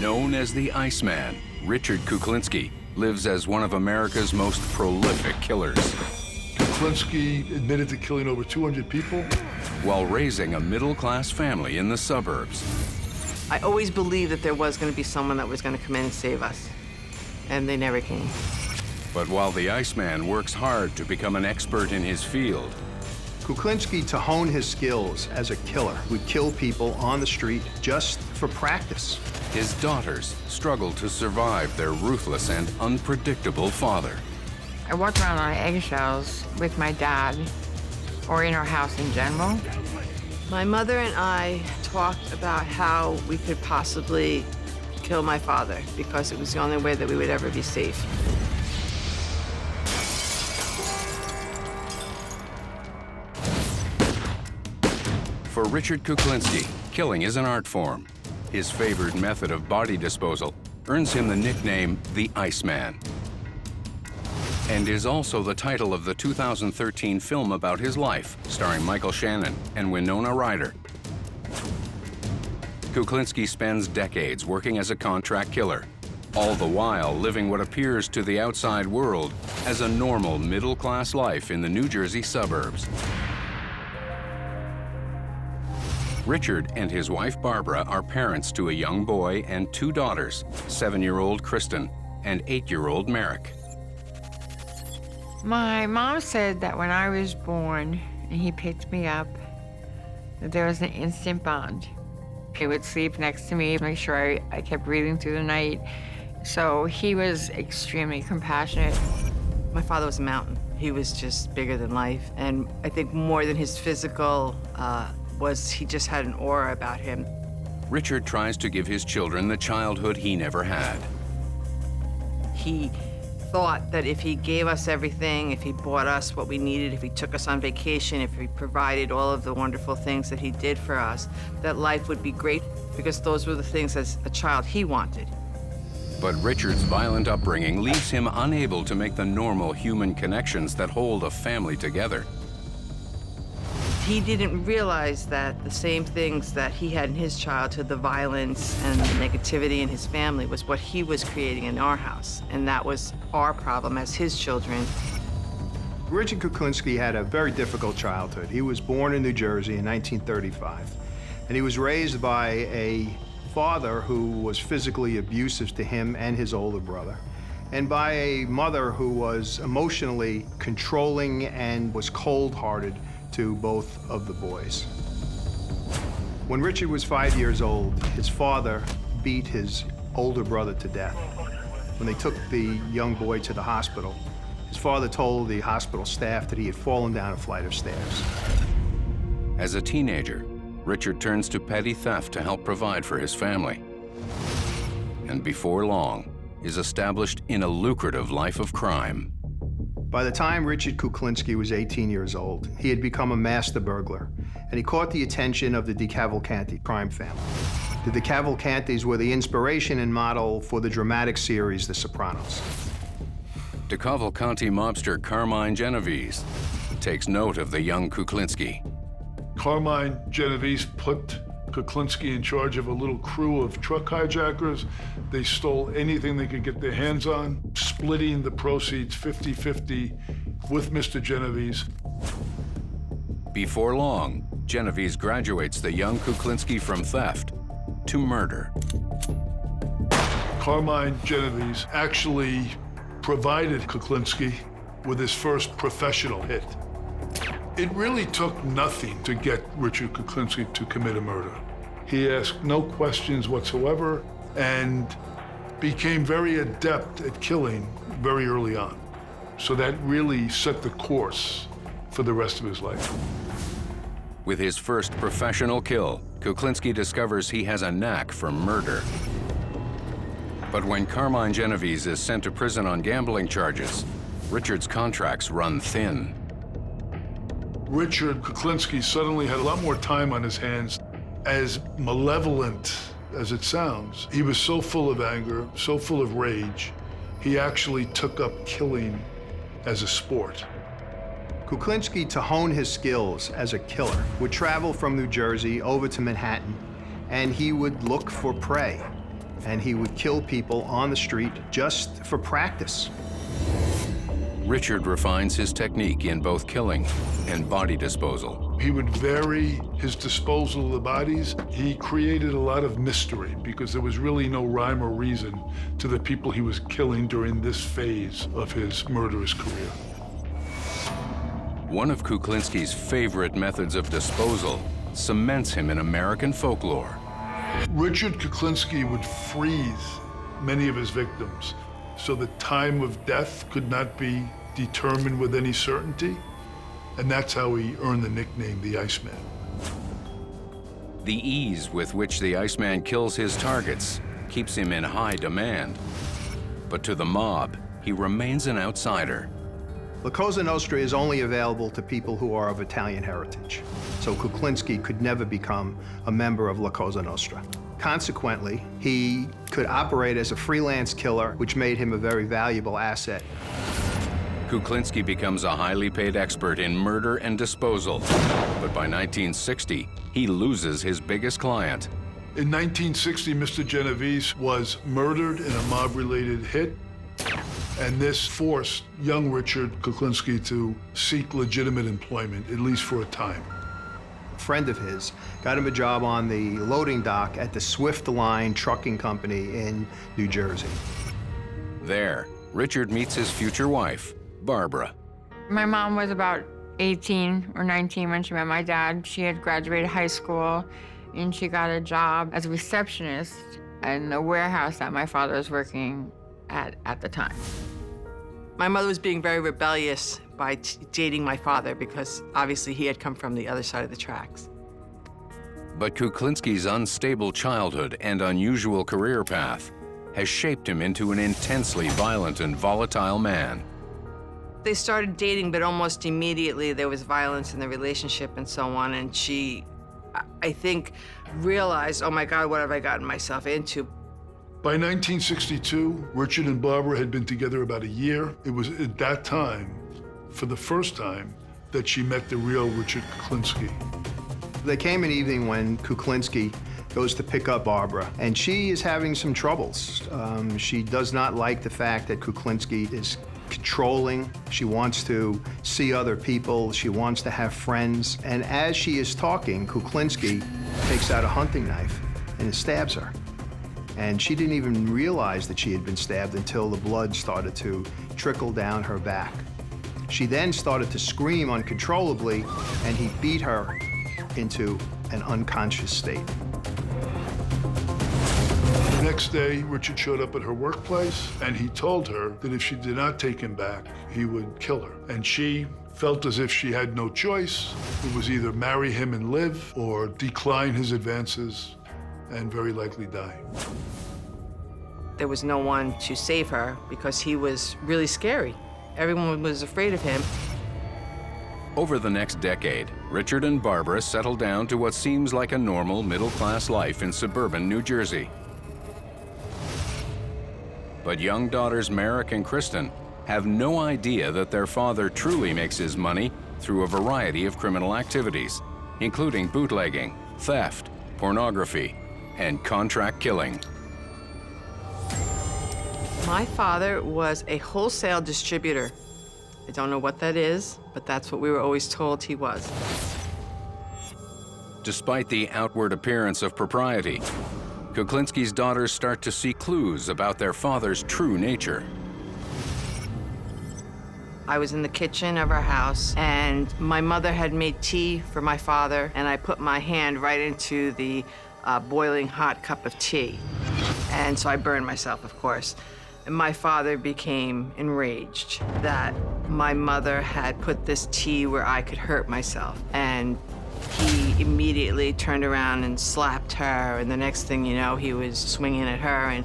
Known as the Iceman, Richard Kuklinski lives as one of America's most prolific killers. Kuklinski admitted to killing over 200 people while raising a middle-class family in the suburbs. I always believed that there was going to be someone that was going to come in and save us, and they never came. But while the Iceman works hard to become an expert in his field, Kuklinski, to hone his skills as a killer, would kill people on the street just for practice. his daughters struggle to survive their ruthless and unpredictable father. I walked around on eggshells with my dad, or in our house in general. My mother and I talked about how we could possibly kill my father because it was the only way that we would ever be safe. For Richard Kuklinski, killing is an art form. His favored method of body disposal earns him the nickname the Iceman, and is also the title of the 2013 film about his life, starring Michael Shannon and Winona Ryder. Kuklinski spends decades working as a contract killer, all the while living what appears to the outside world as a normal middle-class life in the New Jersey suburbs. Richard and his wife Barbara are parents to a young boy and two daughters, 7-year-old Kristen and 8-year-old Merrick. My mom said that when I was born and he picked me up, that there was an instant bond. He would sleep next to me, make sure I kept breathing through the night. So he was extremely compassionate. My father was a mountain. He was just bigger than life. And I think more than his physical he just had an aura about him. Richard tries to give his children the childhood he never had. He thought that if he gave us everything, if he bought us what we needed, if he took us on vacation, if he provided all of the wonderful things that he did for us, that life would be great, because those were the things as a child he wanted. But Richard's violent upbringing leaves him unable to make the normal human connections that hold a family together. He didn't realize that the same things that he had in his childhood, the violence and the negativity in his family, was what he was creating in our house. And that was our problem as his children. Richard Kuklinski had a very difficult childhood. He was born in New Jersey in 1935, and he was raised by a father who was physically abusive to him and his older brother, and by a mother who was emotionally controlling and was cold-hearted to both of the boys. When Richard was 5 years old, his father beat his older brother to death. When they took the young boy to the hospital, his father told the hospital staff that he had fallen down a flight of stairs. As a teenager, Richard turns to petty theft to help provide for his family. And before long, is established in a lucrative life of crime. By the time Richard Kuklinski was 18 years old, he had become a master burglar, and he caught the attention of the DeCavalcanti crime family. The DeCavalcantis were the inspiration and model for the dramatic series The Sopranos. DeCavalcanti mobster Carmine Genovese takes note of the young Kuklinski. Carmine Genovese put Kuklinski in charge of a little crew of truck hijackers. They stole anything they could get their hands on, splitting the proceeds 50-50 with Mr. Genovese. Before long, Genovese graduates the young Kuklinski from theft to murder. Carmine Genovese actually provided Kuklinski with his first professional hit. It really took nothing to get Richard Kuklinski to commit a murder. He asked no questions whatsoever and became very adept at killing very early on. So that really set the course for the rest of his life. With his first professional kill, Kuklinski discovers he has a knack for murder. But when Carmine Genovese is sent to prison on gambling charges, Richard's contracts run thin. Richard Kuklinski suddenly had a lot more time on his hands. As malevolent as it sounds, he was so full of anger, so full of rage, he actually took up killing as a sport. Kuklinski, to hone his skills as a killer, would travel from New Jersey over to Manhattan, and he would look for prey. and he would kill people on the street just for practice. Richard refines his technique in both killing and body disposal. He would vary his disposal of the bodies. He created a lot of mystery because there was really no rhyme or reason to the people he was killing during this phase of his murderous career. One of Kuklinski's favorite methods of disposal cements him in American folklore. Richard Kuklinski would freeze many of his victims so the time of death could not be determined with any certainty, and that's how he earned the nickname the Iceman. The ease with which the Iceman kills his targets keeps him in high demand. But to the mob, he remains an outsider. La Cosa Nostra is only available to people who are of Italian heritage, so Kuklinski could never become a member of La Cosa Nostra. Consequently, he could operate as a freelance killer, which made him a very valuable asset. Kuklinski becomes a highly paid expert in murder and disposal. But by 1960, he loses his biggest client. In 1960, Mr. Genovese was murdered in a mob-related hit, and this forced young Richard Kuklinski to seek legitimate employment, at least for a time. A friend of his got him a job on the loading dock at the Swift Line Trucking Company in New Jersey. There, Richard meets his future wife, Barbara. My mom was about 18 or 19 when she met my dad. She had graduated high school, and she got a job as a receptionist in the warehouse that my father was working at the time. My mother was being very rebellious by dating my father because obviously he had come from the other side of the tracks. But Kuklinski's unstable childhood and unusual career path has shaped him into an intensely violent and volatile man. They started dating, but almost immediately there was violence in the relationship and so on, and she, I think, realized, oh my God, what have I gotten myself into? By 1962, Richard and Barbara had been together about a year. It was at that time, for the first time, that she met the real Richard Kuklinski. There came an evening when Kuklinski goes to pick up Barbara, and she is having some troubles. She does not like the fact that Kuklinski is controlling. She wants to see other people. She wants to have friends. And as she is talking, Kuklinski takes out a hunting knife and stabs her. And she didn't even realize that she had been stabbed until the blood started to trickle down her back. She then started to scream uncontrollably, and he beat her into an unconscious state. The next day, Richard showed up at her workplace, and he told her that if she did not take him back, he would kill her. And she felt as if she had no choice. It was either marry him and live, or decline his advances and very likely die. There was no one to save her because he was really scary. Everyone was afraid of him. Over the next decade, Richard and Barbara settled down to what seems like a normal middle-class life in suburban New Jersey. But young daughters Merrick and Kristen have no idea that their father truly makes his money through a variety of criminal activities, including bootlegging, theft, pornography, and contract killing. My father was a wholesale distributor. I don't know what that is, but that's what we were always told he was. Despite the outward appearance of propriety, Kuklinski's daughters start to see clues about their father's true nature. I was in the kitchen of our house, and my mother had made tea for my father, and I put my hand right into the boiling hot cup of tea. And so I burned myself, of course. And my father became enraged that my mother had put this tea where I could hurt myself. And he immediately turned around and slapped her, and the next thing you know, he was swinging at her. And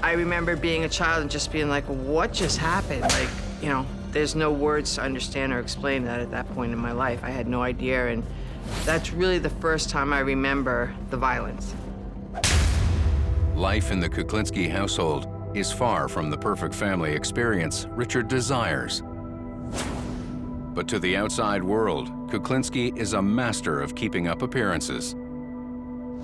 I remember being a child and just being like, what just happened? Like, you know, there's no words to understand or explain that at that point in my life. I had no idea, and that's really the first time I remember the violence. Life in the Kuklinski household is far from the perfect family experience Richard desires. But to the outside world, Kuklinski is a master of keeping up appearances.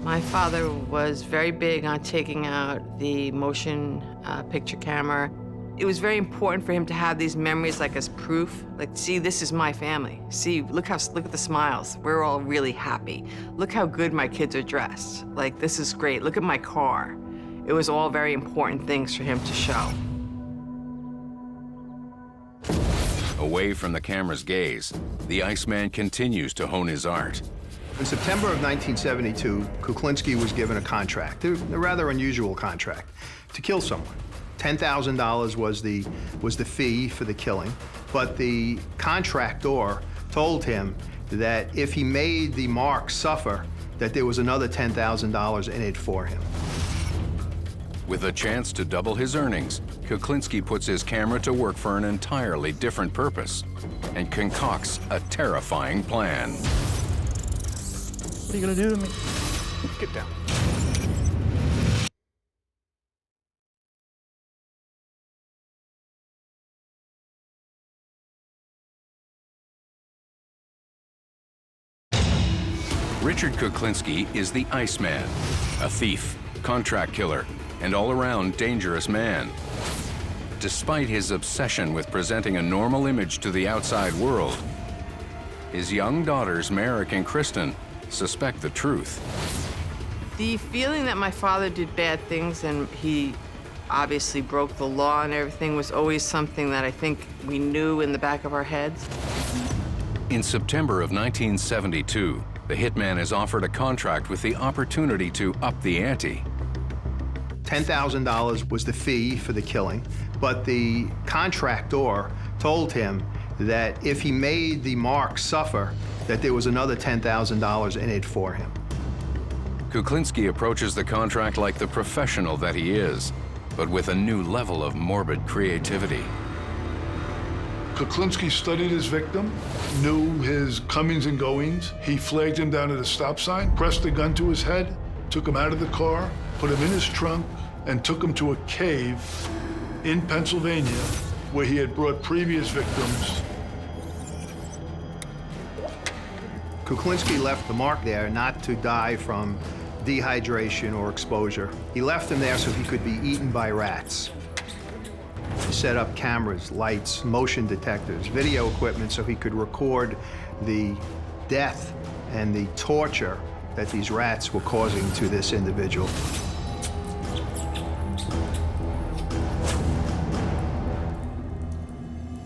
My father was very big on taking out the motion picture camera. It was very important for him to have these memories like as proof. Like, see, this is my family. See, look at the smiles. We're all really happy. Look how good my kids are dressed. Like, this is great. Look at my car. It was all very important things for him to show. Away from the camera's gaze, the Iceman continues to hone his art. In September of 1972, Kuklinski was given a contract, a rather unusual contract, to kill someone. $10,000 was the fee for the killing, but the contractor told him that if he made the mark suffer, that there was another $10,000 in it for him. With a chance to double his earnings, Kuklinski puts his camera to work for an entirely different purpose and concocts a terrifying plan. What are you gonna do to me? Get down. Richard Kuklinski is the Iceman, a thief, contract killer, and all-around dangerous man. Despite his obsession with presenting a normal image to the outside world, his young daughters, Merrick and Kristen, suspect the truth. The feeling that my father did bad things and he obviously broke the law and everything was always something that I think we knew in the back of our heads. In September of 1972, the hitman is offered a contract with the opportunity to up the ante. $10,000 was the fee for the killing, but the contractor told him that if he made the mark suffer, that there was another $10,000 in it for him. Kuklinski approaches the contract like the professional that he is, but with a new level of morbid creativity. Kuklinski studied his victim, knew his comings and goings. He flagged him down at a stop sign, pressed a gun to his head, took him out of the car, put him in his trunk, and took him to a cave in Pennsylvania where he had brought previous victims. Kuklinski left the mark there not to die from dehydration or exposure. He left him there so he could be eaten by rats. He set up cameras, lights, motion detectors, video equipment so he could record the death and the torture that these rats were causing to this individual.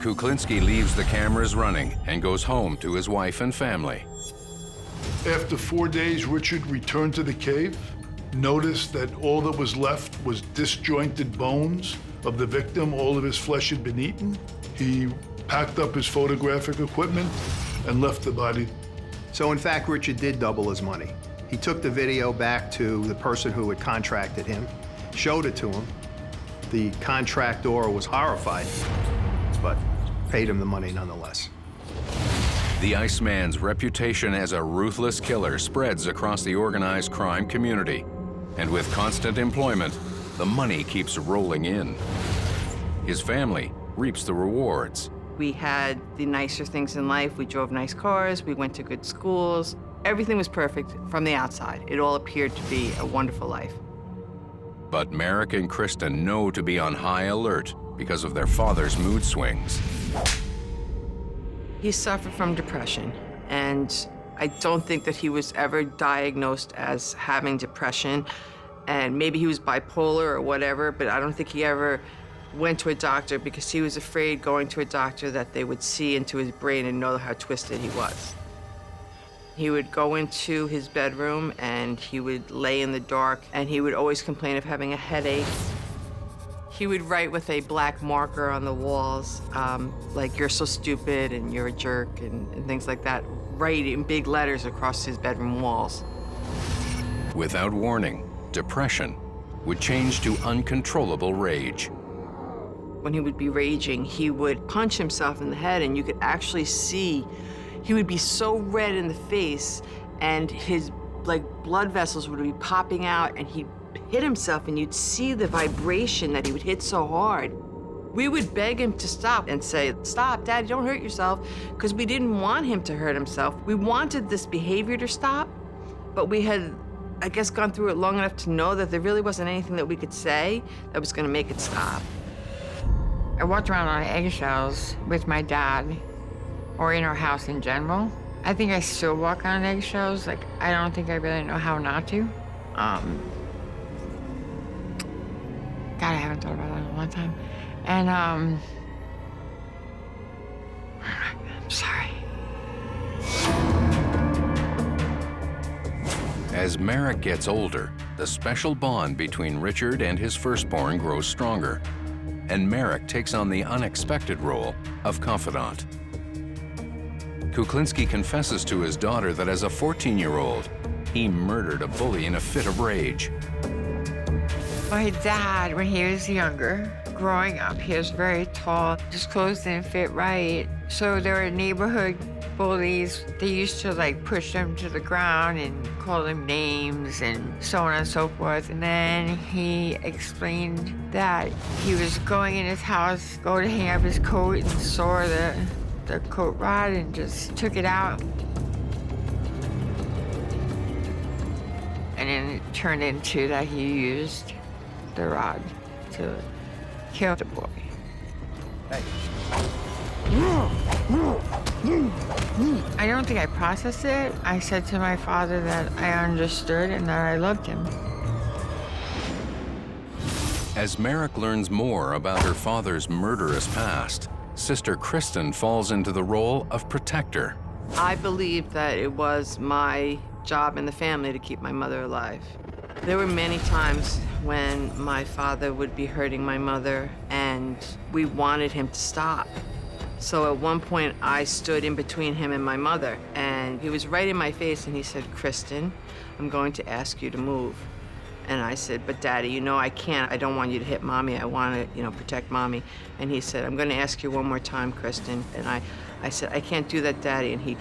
Kuklinski leaves the cameras running and goes home to his wife and family. After 4 days, Richard returned to the cave, noticed that all that was left was disjointed bones of the victim. All of his flesh had been eaten. He packed up his photographic equipment and left the body. So in fact, Richard did double his money. He took the video back to the person who had contracted him, showed it to him. The contractor was horrified, but paid him the money nonetheless. The Iceman's reputation as a ruthless killer spreads across the organized crime community. And with constant employment, the money keeps rolling in. His family reaps the rewards. We had the nicer things in life. We drove nice cars. We went to good schools. Everything was perfect from the outside. It all appeared to be a wonderful life. But Merrick and Kristen know to be on high alert because of their father's mood swings. He suffered from depression, and I don't think that he was ever diagnosed as having depression. And maybe he was bipolar or whatever, but I don't think he ever went to a doctor because he was afraid going to a doctor that they would see into his brain and know how twisted he was. He would go into his bedroom and he would lay in the dark and he would always complain of having a headache. He would write with a black marker on the walls, like, "You're so stupid," and "You're a jerk," and things like that, write in big letters across his bedroom walls. Without warning, depression would change to uncontrollable rage. When he would be raging, he would punch himself in the head, and you could actually see he would be so red in the face, and his blood vessels would be popping out, and he'd hit himself, and you'd see the vibration that he would hit so hard. We would beg him to stop and say, "Stop, Daddy, don't hurt yourself," because we didn't want him to hurt himself. We wanted this behavior to stop, but we had I guess, gone through it long enough to know that there really wasn't anything that we could say that was gonna make it stop. I walked around on eggshells with my dad, or in our house in general. I think I still walk on eggshells. Like, I don't think I really know how not to. God, I haven't thought about that in a long time. And, I'm sorry. As Merrick gets older, the special bond between Richard and his firstborn grows stronger, and Merrick takes on the unexpected role of confidant. Kuklinski confesses to his daughter that as a 14-year-old, he murdered a bully in a fit of rage. My dad, when he was younger, growing up, he was very tall. His clothes didn't fit right. So there were neighborhood bullies. They used to like push him to the ground and call him names and so on and so forth. And then he explained that he was going in his house, go to hang up his coat, and saw the coat rod and just took it out. And then it turned into that he used the rod to kill the boy. I don't think I processed it. I said to my father that I understood and that I loved him. As Merrick learns more about her father's murderous past, Sister Kristen falls into the role of protector. I believed that it was my job in the family to keep my mother alive. There were many times when my father would be hurting my mother and we wanted him to stop. So at one point I stood in between him and my mother, and he was right in my face and he said, "Kristen, I'm going to ask you to move." And I said, "But Daddy, you know I can't. I don't want you to hit Mommy. I want to, protect Mommy." And he said, "I'm going to ask you one more time, Kristen." And I said, "I can't do that, Daddy." And he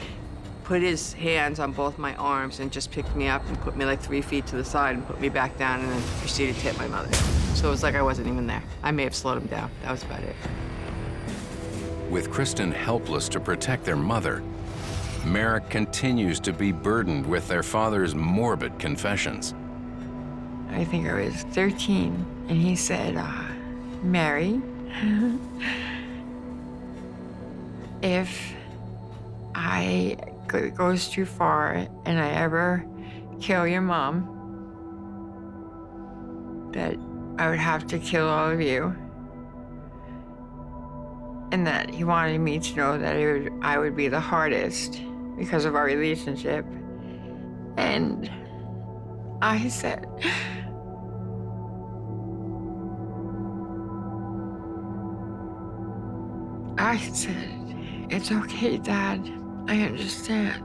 put his hands on both my arms and just picked me up and put me like 3 feet to the side and put me back down and then proceeded to hit my mother. So it was like I wasn't even there. I may have slowed him down. That was about it. With Kristen helpless to protect their mother, Merrick continues to be burdened with their father's morbid confessions. I think I was 13, and he said, "Mary, if it goes too far and I ever kill your mom, that I would have to kill all of you." And that he wanted me to know that I would be the hardest because of our relationship. And I said, "It's okay, Dad. I understand."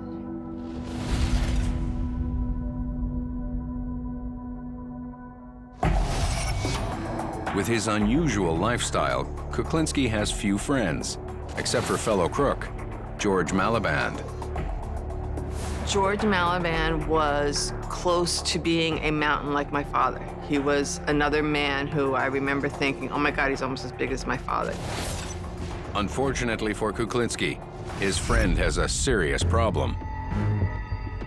With his unusual lifestyle, Kuklinski has few friends, except for fellow crook, George Malaband. George Malaband was close to being a mountain like my father. He was another man who I remember thinking, "Oh my God, he's almost as big as my father." Unfortunately for Kuklinski, his friend has a serious problem.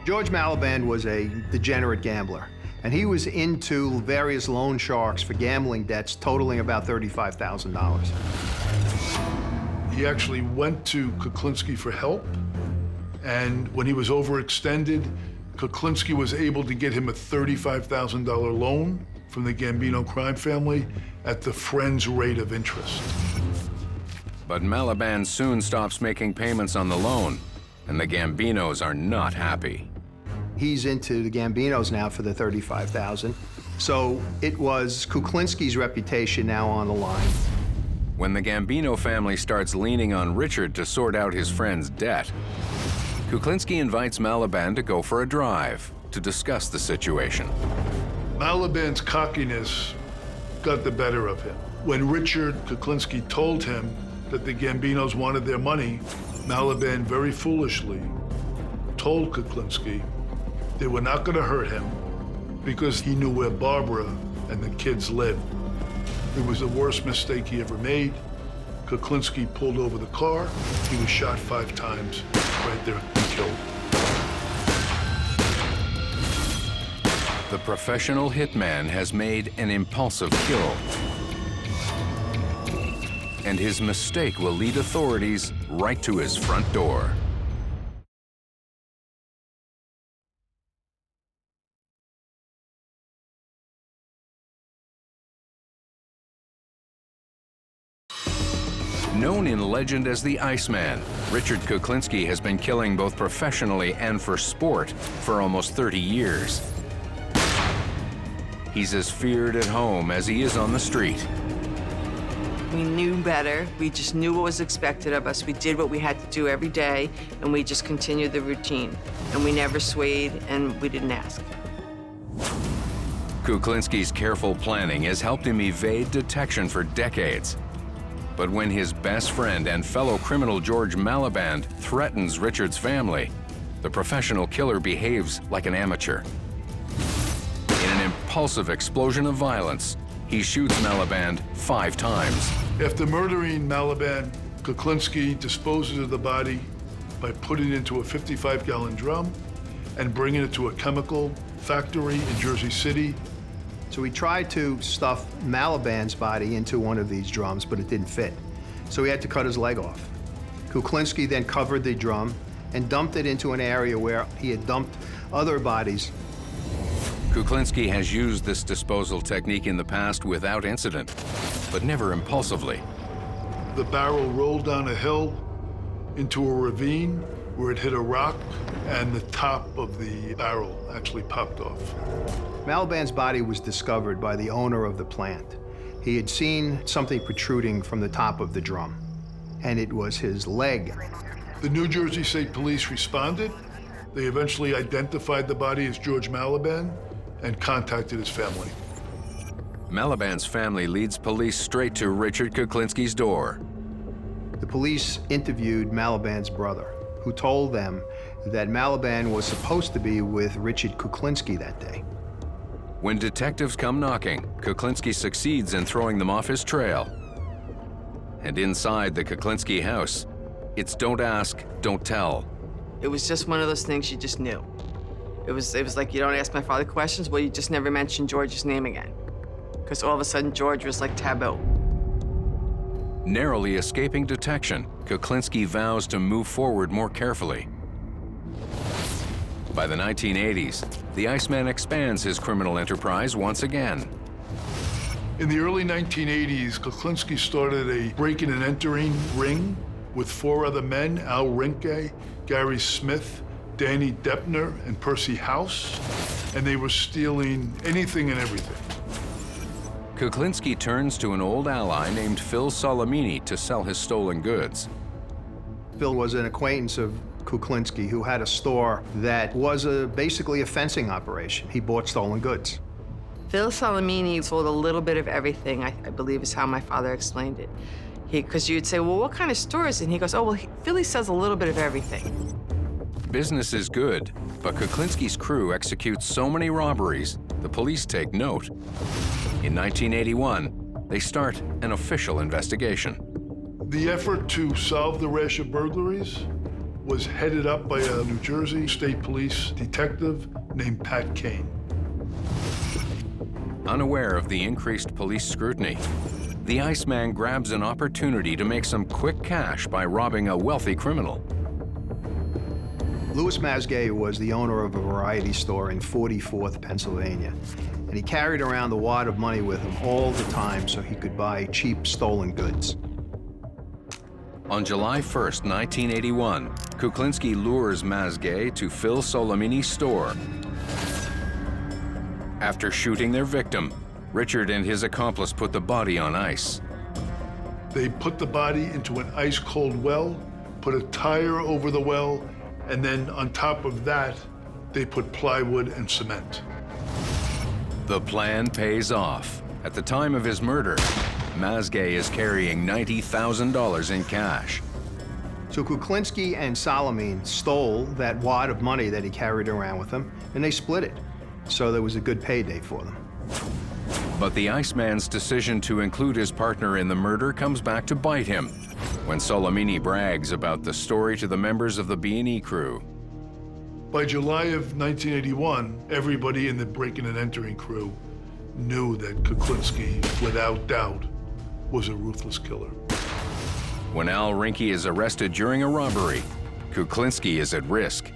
George Malaband was a degenerate gambler, and he was into various loan sharks for gambling debts totaling about $35,000. He actually went to Kuklinski for help, and when he was overextended, Kuklinski was able to get him a $35,000 loan from the Gambino crime family at the friend's rate of interest. But Malaband soon stops making payments on the loan, and the Gambinos are not happy. He's into the Gambinos now for the $35,000. So it was Kuklinski's reputation now on the line. When the Gambino family starts leaning on Richard to sort out his friend's debt, Kuklinski invites Malaband to go for a drive to discuss the situation. Malaband's cockiness got the better of him. When Richard Kuklinski told him that the Gambinos wanted their money, Malaband very foolishly told Kuklinski they were not going to hurt him because he knew where Barbara and the kids lived. It was the worst mistake he ever made. Kuklinski pulled over the car. He was shot 5 times right there and killed. The professional hitman has made an impulsive kill. And his mistake will lead authorities right to his front door. Known in legend as the Iceman, Richard Kuklinski has been killing both professionally and for sport for almost 30 years. He's as feared at home as he is on the street. We knew better. We just knew what was expected of us. We did what we had to do every day, and we just continued the routine. And we never swayed, and we didn't ask. Kuklinski's careful planning has helped him evade detection for decades. But when his best friend and fellow criminal George Mladinich threatens Richard's family, the professional killer behaves like an amateur. In an impulsive explosion of violence, he shoots Mladinich 5 times. After murdering Mladinich, Kuklinski disposes of the body by putting it into a 55-gallon drum and bringing it to a chemical factory in Jersey City. So we tried to stuff Mladinich's body into one of these drums, but it didn't fit. So we had to cut his leg off. Kuklinski then covered the drum and dumped it into an area where he had dumped other bodies. Kuklinski has used this disposal technique in the past without incident, but never impulsively. The barrel rolled down a hill into a ravine where it hit a rock, and the top of the barrel actually popped off. Mladinich's body was discovered by the owner of the plant. He had seen something protruding from the top of the drum, and it was his leg. The New Jersey State Police responded. They eventually identified the body as George Mladinich and contacted his family. Mladinich's family leads police straight to Richard Kuklinski's door. The police interviewed Mladinich's brother, who told them that Mladinich was supposed to be with Richard Kuklinski that day. When detectives come knocking, Kuklinski succeeds in throwing them off his trail. And inside the Kuklinski house, it's don't ask, don't tell. It was just one of those things you just knew. It was like, you don't ask my father questions, well, you just never mention George's name again. Because all of a sudden, George was like taboo. Narrowly escaping detection, Kuklinski vows to move forward more carefully. By the 1980s, the Iceman expands his criminal enterprise once again. In the early 1980s, Kuklinski started a breaking and entering ring with 4 other men, Al Rinke, Gary Smith, Danny Deppner, and Percy House, and they were stealing anything and everything. Kuklinski turns to an old ally named Phil Solimene to sell his stolen goods. Phil was an acquaintance of Kuklinski who had a store that was basically a fencing operation. He bought stolen goods. Phil Solimene sold a little bit of everything, I believe is how my father explained it. Because you'd say, well, what kind of store is it? And he goes, oh, well, Philly sells a little bit of everything. Business is good, but Kuklinski's crew executes so many robberies, the police take note. In 1981, they start an official investigation. The effort to solve the rash of burglaries was headed up by a New Jersey State Police detective named Pat Kane. Unaware of the increased police scrutiny, the Iceman grabs an opportunity to make some quick cash by robbing a wealthy criminal. Louis Masgay was the owner of a variety store in 44th, Pennsylvania, and he carried around a wad of money with him all the time so he could buy cheap stolen goods. On July 1st, 1981, Kuklinski lures Masgay to Phil Solimene's store. After shooting their victim, Richard and his accomplice put the body on ice. They put the body into an ice-cold well, put a tire over the well, and then on top of that, they put plywood and cement. The plan pays off. At the time of his murder, Masgay is carrying $90,000 in cash. So Kuklinski and Solimene stole that wad of money that he carried around with him, and they split it. So there was a good payday for them. But the Iceman's decision to include his partner in the murder comes back to bite him when Solimene brags about the story to the members of the B&E crew. By July of 1981, everybody in the breaking and entering crew knew that Kuklinski, without doubt, was a ruthless killer. When Al Rinke is arrested during a robbery, Kuklinski is at risk.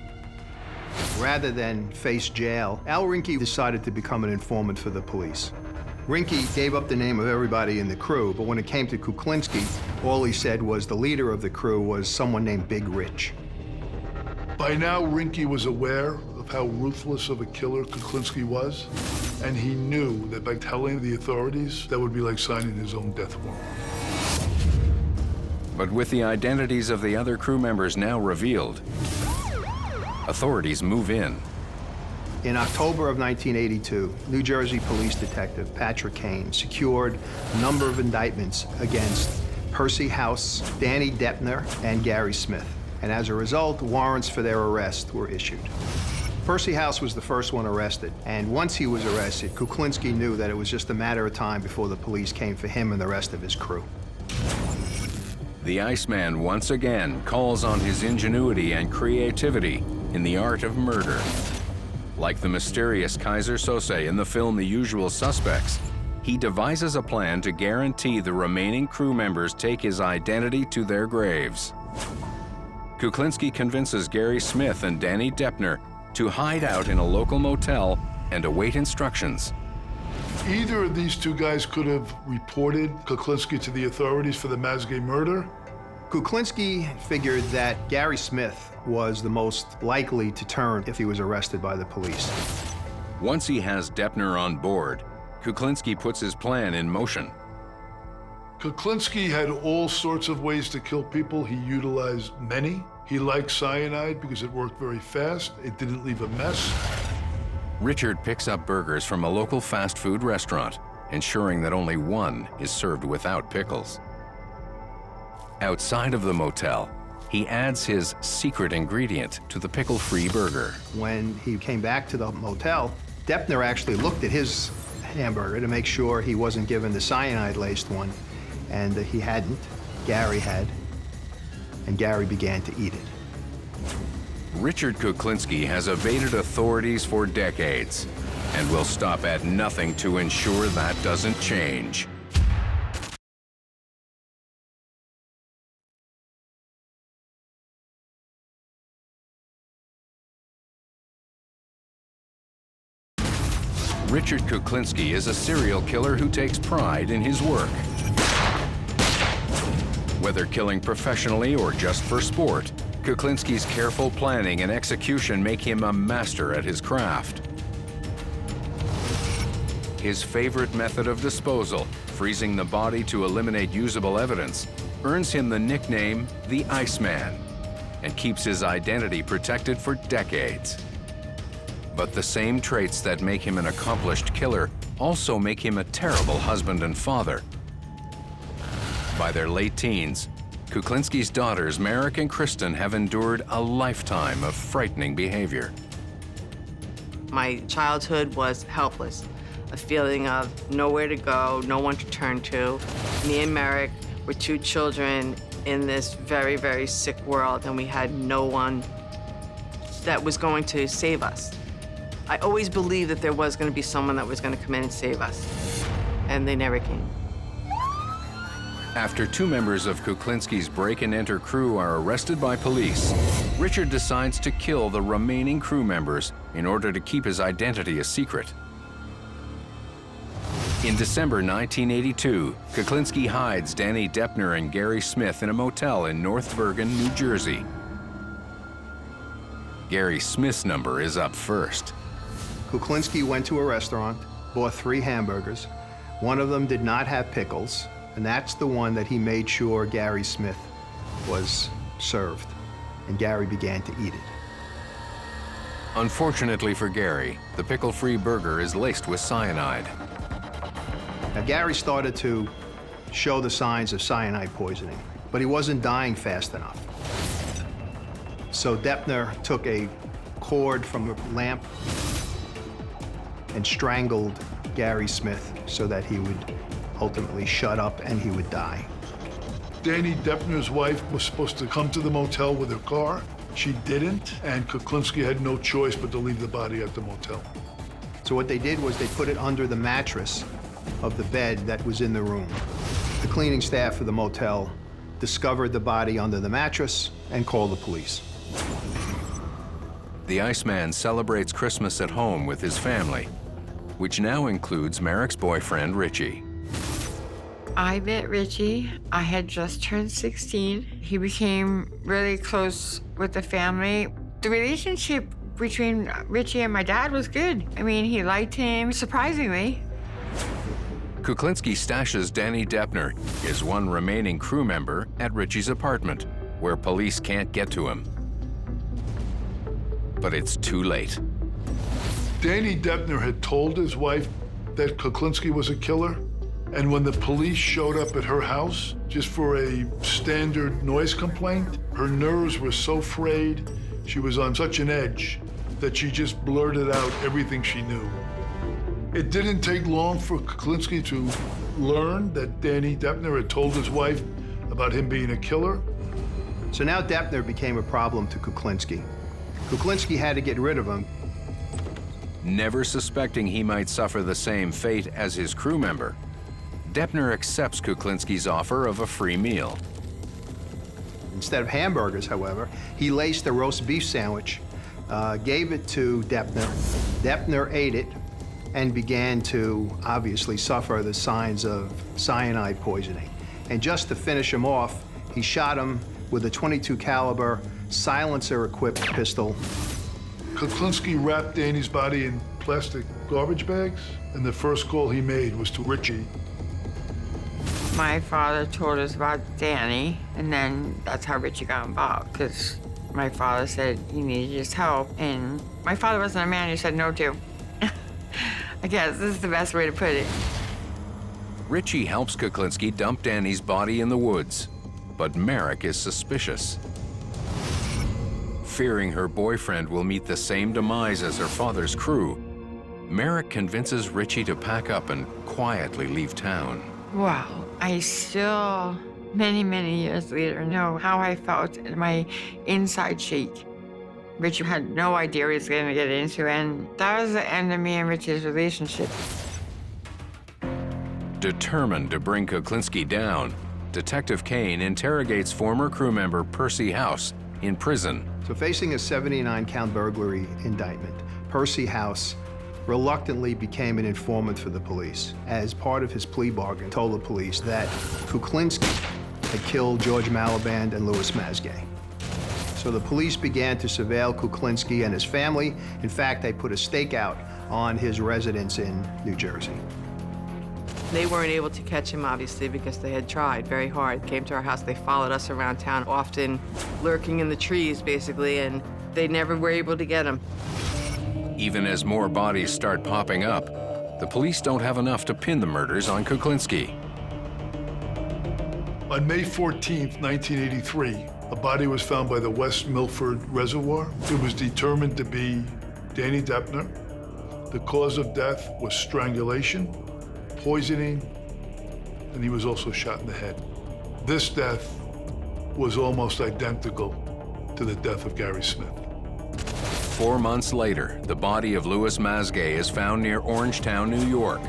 Rather than face jail, Al Rinke decided to become an informant for the police. Rinke gave up the name of everybody in the crew, but when it came to Kuklinski, all he said was the leader of the crew was someone named Big Rich. By now, Rinke was aware of how ruthless of a killer Kuklinski was, and he knew that by telling the authorities, that would be like signing his own death warrant. But with the identities of the other crew members now revealed, authorities move in. In October of 1982, New Jersey police detective Patrick Kane secured a number of indictments against Percy House, Danny Deppner, and Gary Smith. And as a result, warrants for their arrest were issued. Percy House was the first one arrested, and once he was arrested, Kuklinski knew that it was just a matter of time before the police came for him and the rest of his crew. The Iceman once again calls on his ingenuity and creativity in the art of murder. Like the mysterious Kaiser Sose in the film The Usual Suspects, he devises a plan to guarantee the remaining crew members take his identity to their graves. Kuklinski convinces Gary Smith and Danny Deppner to hide out in a local motel and await instructions. Either of these two guys could have reported Kuklinski to the authorities for the Mazgay murder. Kuklinski figured that Gary Smith was the most likely to turn if he was arrested by the police. Once he has Deppner on board, Kuklinski puts his plan in motion. Kuklinski had all sorts of ways to kill people. He utilized many. He liked cyanide because it worked very fast. It didn't leave a mess. Richard picks up burgers from a local fast food restaurant, ensuring that only one is served without pickles. Outside of the motel, he adds his secret ingredient to the pickle-free burger. When he came back to the motel, Deppner actually looked at his hamburger to make sure he wasn't given the cyanide-laced one, and he hadn't. Gary had, and Gary began to eat it. Richard Kuklinski has evaded authorities for decades and will stop at nothing to ensure that doesn't change. Richard Kuklinski is a serial killer who takes pride in his work. Whether killing professionally or just for sport, Kuklinski's careful planning and execution make him a master at his craft. His favorite method of disposal, freezing the body to eliminate usable evidence, earns him the nickname the Iceman and keeps his identity protected for decades. But the same traits that make him an accomplished killer also make him a terrible husband and father. By their late teens, Kuklinski's daughters, Merrick and Kristen, have endured a lifetime of frightening behavior. My childhood was helpless, a feeling of nowhere to go, no one to turn to. Me and Merrick were two children in this very, very sick world, and we had no one that was going to save us. I always believed that there was going to be someone that was going to come in and save us, and they never came. After two members of Kuklinski's break-and-enter crew are arrested by police, Richard decides to kill the remaining crew members in order to keep his identity a secret. In December 1982, Kuklinski hides Danny Deppner and Gary Smith in a motel in North Bergen, New Jersey. Gary Smith's number is up first. Kuklinski went to a restaurant, bought 3 hamburgers. One of them did not have pickles, and that's the one that he made sure Gary Smith was served, and Gary began to eat it. Unfortunately for Gary, the pickle-free burger is laced with cyanide. Now, Gary started to show the signs of cyanide poisoning, but he wasn't dying fast enough. So Deppner took a cord from a lamp and strangled Gary Smith so that he would ultimately shut up and he would die. Danny Deppner's wife was supposed to come to the motel with her car. She didn't, and Kuklinski had no choice but to leave the body at the motel. So what they did was they put it under the mattress of the bed that was in the room. The cleaning staff of the motel discovered the body under the mattress and called the police. The Iceman celebrates Christmas at home with his family, which now includes Merrick's boyfriend, Richie. I met Richie. I had just turned 16. He became really close with the family. The relationship between Richie and my dad was good. I mean, he liked him, surprisingly. Kuklinski stashes Danny Deppner, his one remaining crew member, at Richie's apartment, where police can't get to him. But it's too late. Danny Deppner had told his wife that Kuklinski was a killer, and when the police showed up at her house just for a standard noise complaint, her nerves were so frayed, she was on such an edge that she just blurted out everything she knew. It didn't take long for Kuklinski to learn that Danny Deppner had told his wife about him being a killer. So now Deppner became a problem to Kuklinski. Kuklinski had to get rid of him. Never suspecting he might suffer the same fate as his crew member, Deppner accepts Kuklinski's offer of a free meal. Instead of hamburgers, however, he laced a roast beef sandwich, gave it to Deppner. Deppner ate it and began to obviously suffer the signs of cyanide poisoning. And just to finish him off, he shot him with a .22 caliber silencer-equipped pistol. Kuklinski wrapped Danny's body in plastic garbage bags, and the first call he made was to Richie. My father told us about Danny, and then that's how Richie got involved, because my father said he needed his help, and my father wasn't a man who said no to. I guess this is the best way to put it. Richie helps Kuklinski dump Danny's body in the woods, but Merrick is suspicious. Fearing her boyfriend will meet the same demise as her father's crew, Merrick convinces Richie to pack up and quietly leave town. Wow, I still, many, many years later, know how I felt in my inside cheek. Richie had no idea what he was going to get into, and that was the end of me and Richie's relationship. Determined to bring Kuklinski down, Detective Kane interrogates former crew member Percy House in prison. So facing a 79-count burglary indictment, Percy House reluctantly became an informant for the police. As part of his plea bargain, told the police that Kuklinski had killed George Malaband and Louis Mazgay. So the police began to surveil Kuklinski and his family. In fact, they put a stakeout on his residence in New Jersey. They weren't able to catch him, obviously, because they had tried very hard. Came to our house, they followed us around town, often lurking in the trees, basically, and they never were able to get him. Even as more bodies start popping up, the police don't have enough to pin the murders on Kuklinski. On May 14th, 1983, a body was found by the West Milford Reservoir. It was determined to be Danny Deppner. The cause of death was strangulation, poisoning, and he was also shot in the head. This death was almost identical to the death of Gary Smith. 4 months later, the body of Louis Mazgay is found near Orangetown, New York.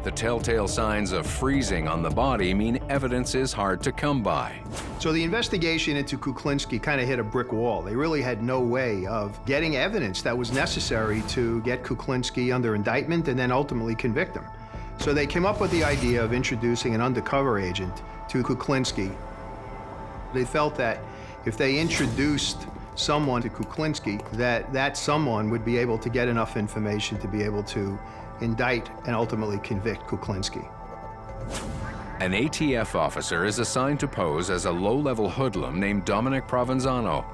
The telltale signs of freezing on the body mean evidence is hard to come by. So the investigation into Kuklinski kind of hit a brick wall. They really had no way of getting evidence that was necessary to get Kuklinski under indictment and then ultimately convict him. So they came up with the idea of introducing an undercover agent to Kuklinski. They felt that if they introduced someone to Kuklinski, that someone would be able to get enough information to be able to indict and ultimately convict Kuklinski. An ATF officer is assigned to pose as a low-level hoodlum named Dominic Provenzano.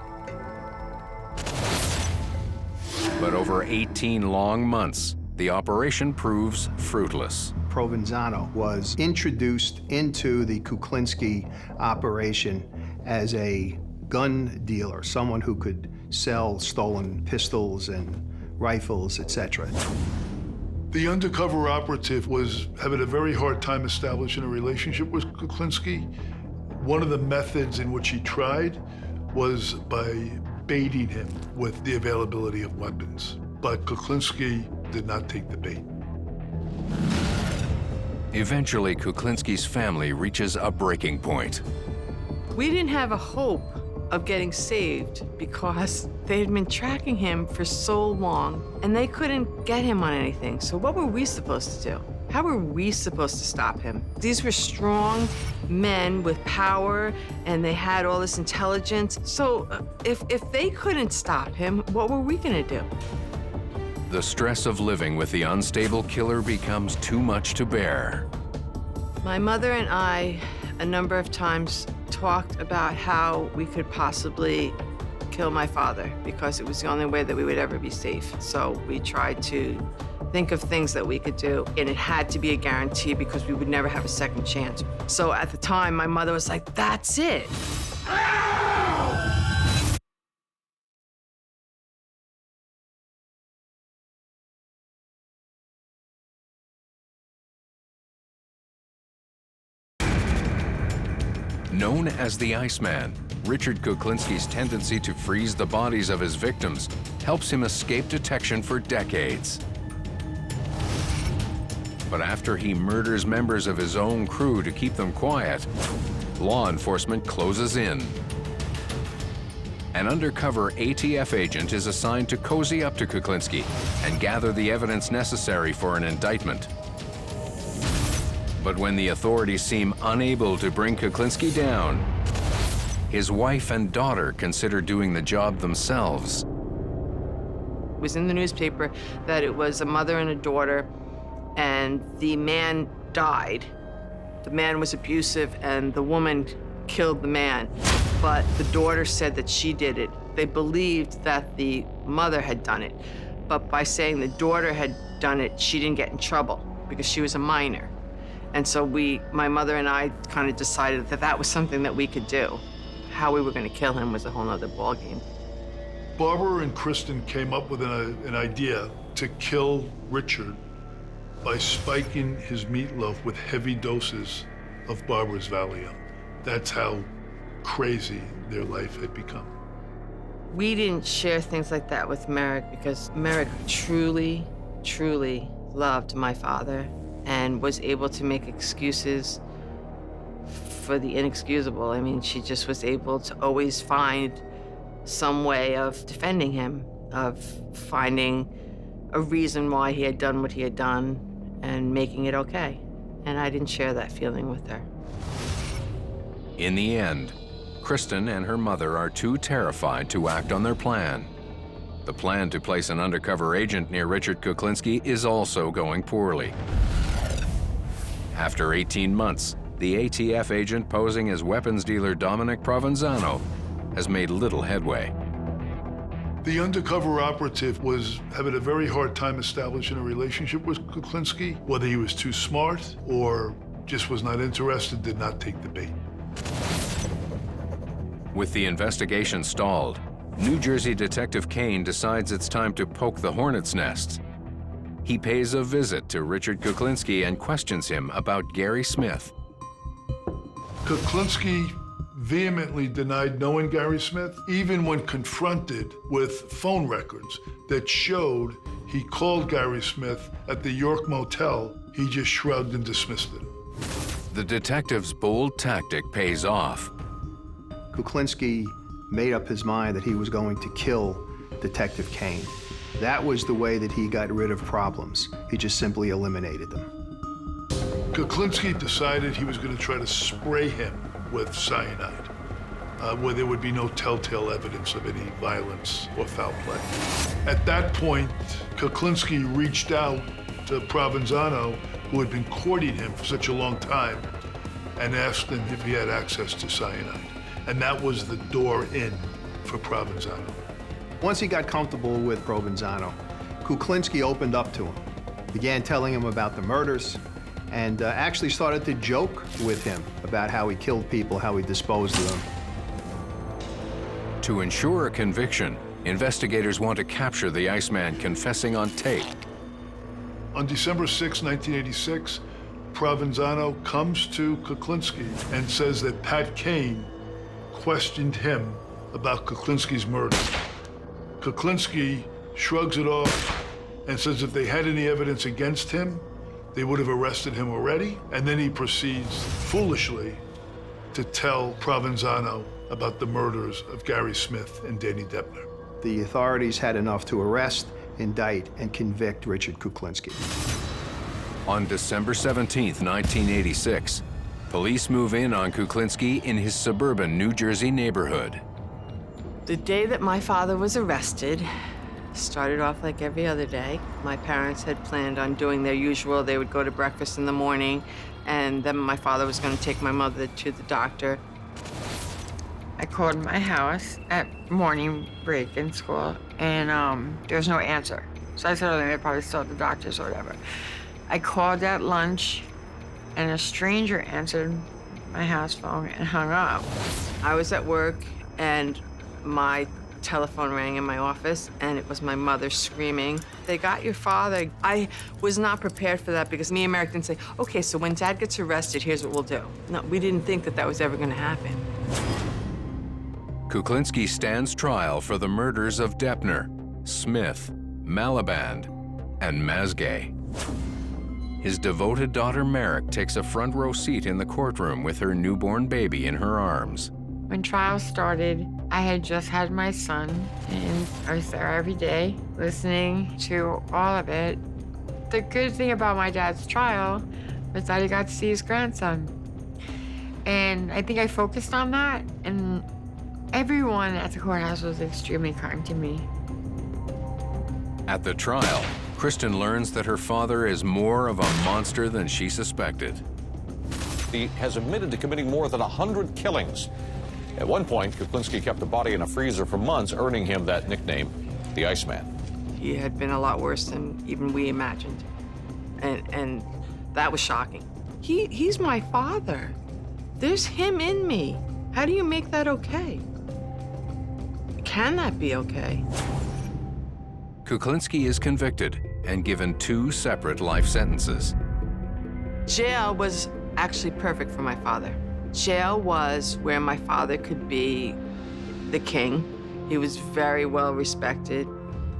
But over 18 long months, the operation proves fruitless. Provenzano was introduced into the Kuklinski operation as a gun dealer, someone who could sell stolen pistols and rifles, etc. The undercover operative was having a very hard time establishing a relationship with Kuklinski. One of the methods in which he tried was by baiting him with the availability of weapons. But Kuklinski did not take the bait. Eventually, Kuklinski's family reaches a breaking point. We didn't have a hope of getting saved because they had been tracking him for so long and they couldn't get him on anything. So what were we supposed to do? How were we supposed to stop him? These were strong men with power and they had all this intelligence. So if they couldn't stop him, what were we gonna do? The stress of living with the unstable killer becomes too much to bear. My mother and I, a number of times, talked about how we could possibly kill my father because it was the only way that we would ever be safe. So we tried to think of things that we could do, and it had to be a guarantee because we would never have a second chance. So at the time, my mother was like, that's it. Known as the Iceman, Richard Kuklinski's tendency to freeze the bodies of his victims helps him escape detection for decades. But after he murders members of his own crew to keep them quiet, law enforcement closes in. An undercover ATF agent is assigned to cozy up to Kuklinski and gather the evidence necessary for an indictment. But when the authorities seem unable to bring Kuklinski down, his wife and daughter consider doing the job themselves. It was in the newspaper that it was a mother and a daughter, and the man died. The man was abusive, and the woman killed the man. But the daughter said that she did it. They believed that the mother had done it. But by saying the daughter had done it, she didn't get in trouble because she was a minor. And so my mother and I kind of decided that that was something that we could do. How we were going to kill him was a whole nother ballgame. Barbara and Kristen came up with an idea to kill Richard by spiking his meatloaf with heavy doses of Barbara's Valium. That's how crazy their life had become. We didn't share things like that with Merrick because Merrick truly, truly loved my father and was able to make excuses for the inexcusable. I mean, she just was able to always find some way of defending him, of finding a reason why he had done what he had done and making it okay. And I didn't share that feeling with her. In the end, Kristen and her mother are too terrified to act on their plan. The plan to place an undercover agent near Richard Kuklinski is also going poorly. After 18 months, the ATF agent posing as weapons dealer Dominic Provenzano has made little headway. The undercover operative was having a very hard time establishing a relationship with Kuklinski, whether he was too smart or just was not interested, did not take the bait. With the investigation stalled, New Jersey Detective Kane decides it's time to poke the hornet's nest. He pays a visit to Richard Kuklinski and questions him about Gary Smith. Kuklinski vehemently denied knowing Gary Smith, even when confronted with phone records that showed he called Gary Smith at the York Motel. He just shrugged and dismissed it. The detective's bold tactic pays off. Kuklinski made up his mind that he was going to kill Detective Kane. That was the way that he got rid of problems. He just simply eliminated them. Kuklinski decided he was going to try to spray him with cyanide, where there would be no telltale evidence of any violence or foul play. At that point, Kuklinski reached out to Provenzano, who had been courting him for such a long time, and asked him if he had access to cyanide. And that was the door in for Provenzano. Once he got comfortable with Provenzano, Kuklinski opened up to him, began telling him about the murders, and actually started to joke with him about how he killed people, how he disposed of them. To ensure a conviction, investigators want to capture the Iceman confessing on tape. On December 6, 1986, Provenzano comes to Kuklinski and says that Pat Kane questioned him about Kuklinski's murder. Kuklinski shrugs it off and says if they had any evidence against him, they would have arrested him already. And then he proceeds foolishly to tell Provenzano about the murders of Gary Smith and Danny Deppner. The authorities had enough to arrest, indict, and convict Richard Kuklinski. On December 17th, 1986, police move in on Kuklinski in his suburban New Jersey neighborhood. The day that my father was arrested started off like every other day. My parents had planned on doing their usual. They would go to breakfast in the morning, and then my father was going to take my mother to the doctor. I called my house at morning break in school, and there was no answer. So I said, oh, they probably still at the doctor's or whatever. I called at lunch, and a stranger answered my house phone and hung up. I was at work, and my telephone rang in my office, and it was my mother screaming, "They got your father." I was not prepared for that because me and Merrick didn't say, okay, so when Dad gets arrested, here's what we'll do. No, we didn't think that that was ever going to happen. Kuklinski stands trial for the murders of Deppner, Smith, Maliband, and Mazgay. His devoted daughter Merrick takes a front row seat in the courtroom with her newborn baby in her arms. When trial started, I had just had my son, and I was there every day, listening to all of it. The good thing about my dad's trial was that he got to see his grandson. And I think I focused on that, and everyone at the courthouse was extremely kind to me. At the trial, Kristen learns that her father is more of a monster than she suspected. He has admitted to committing more than 100 killings. At one point, Kuklinski kept the body in a freezer for months, earning him that nickname, the Iceman. He had been a lot worse than even we imagined. And that was shocking. He's my father. There's him in me. How do you make that okay? Can that be okay? Kuklinski is convicted and given 2 separate life sentences. Jail was actually perfect for my father. Jail was where my father could be the king. He was very well respected.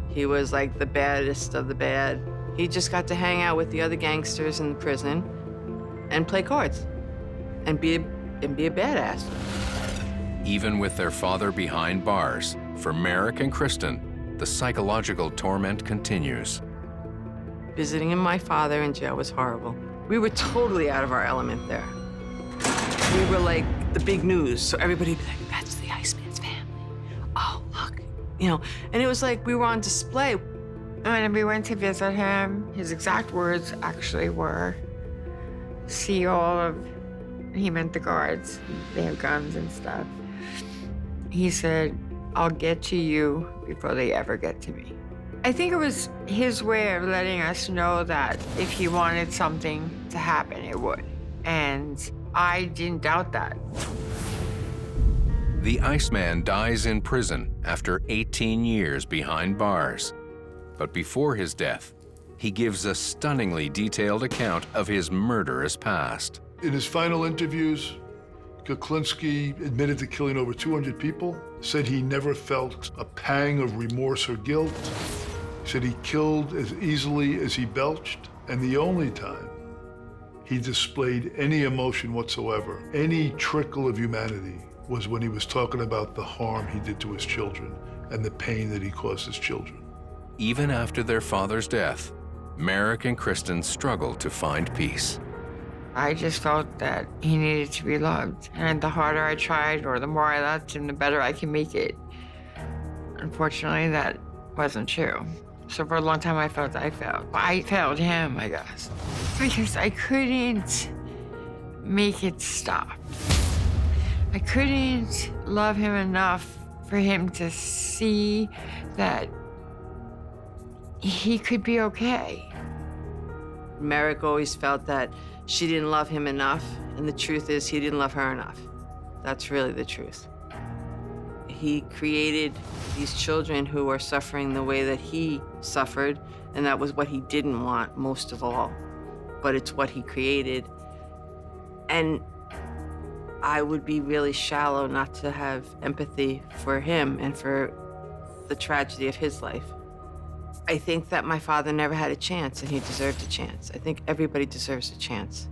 He was like the baddest of the bad. He just got to hang out with the other gangsters in the prison and play cards and be a badass. Even with their father behind bars, for Merrick and Kristen, the psychological torment continues. Visiting my father in jail was horrible. We were totally out of our element there. We were like the big news, so everybody would be like, that's the Iceman's family. Oh, look, you know, and it was like we were on display. When we went to visit him, his exact words actually were, see all of, he meant the guards, they have guns and stuff. He said, I'll get to you before they ever get to me. I think it was his way of letting us know that if he wanted something to happen, it would. And I didn't doubt that. The Iceman dies in prison after 18 years behind bars. But before his death, he gives a stunningly detailed account of his murderous past. In his final interviews, Kuklinski admitted to killing over 200 people, said he never felt a pang of remorse or guilt, said he killed as easily as he belched, and the only time he displayed any emotion whatsoever, any trickle of humanity, was when he was talking about the harm he did to his children and the pain that he caused his children. Even after their father's death, Merrick and Kristen struggled to find peace. I just felt that he needed to be loved. And the harder I tried or the more I loved him, the better I can make it. Unfortunately, that wasn't true. So for a long time, I felt I failed. I failed him, I guess. Because I couldn't make it stop. I couldn't love him enough for him to see that he could be okay. Merrick always felt that she didn't love him enough, and the truth is he didn't love her enough. That's really the truth. He created these children who are suffering the way that he suffered, and that was what he didn't want most of all. But it's what he created. And I would be really shallow not to have empathy for him and for the tragedy of his life. I think that my father never had a chance, and he deserved a chance. I think everybody deserves a chance.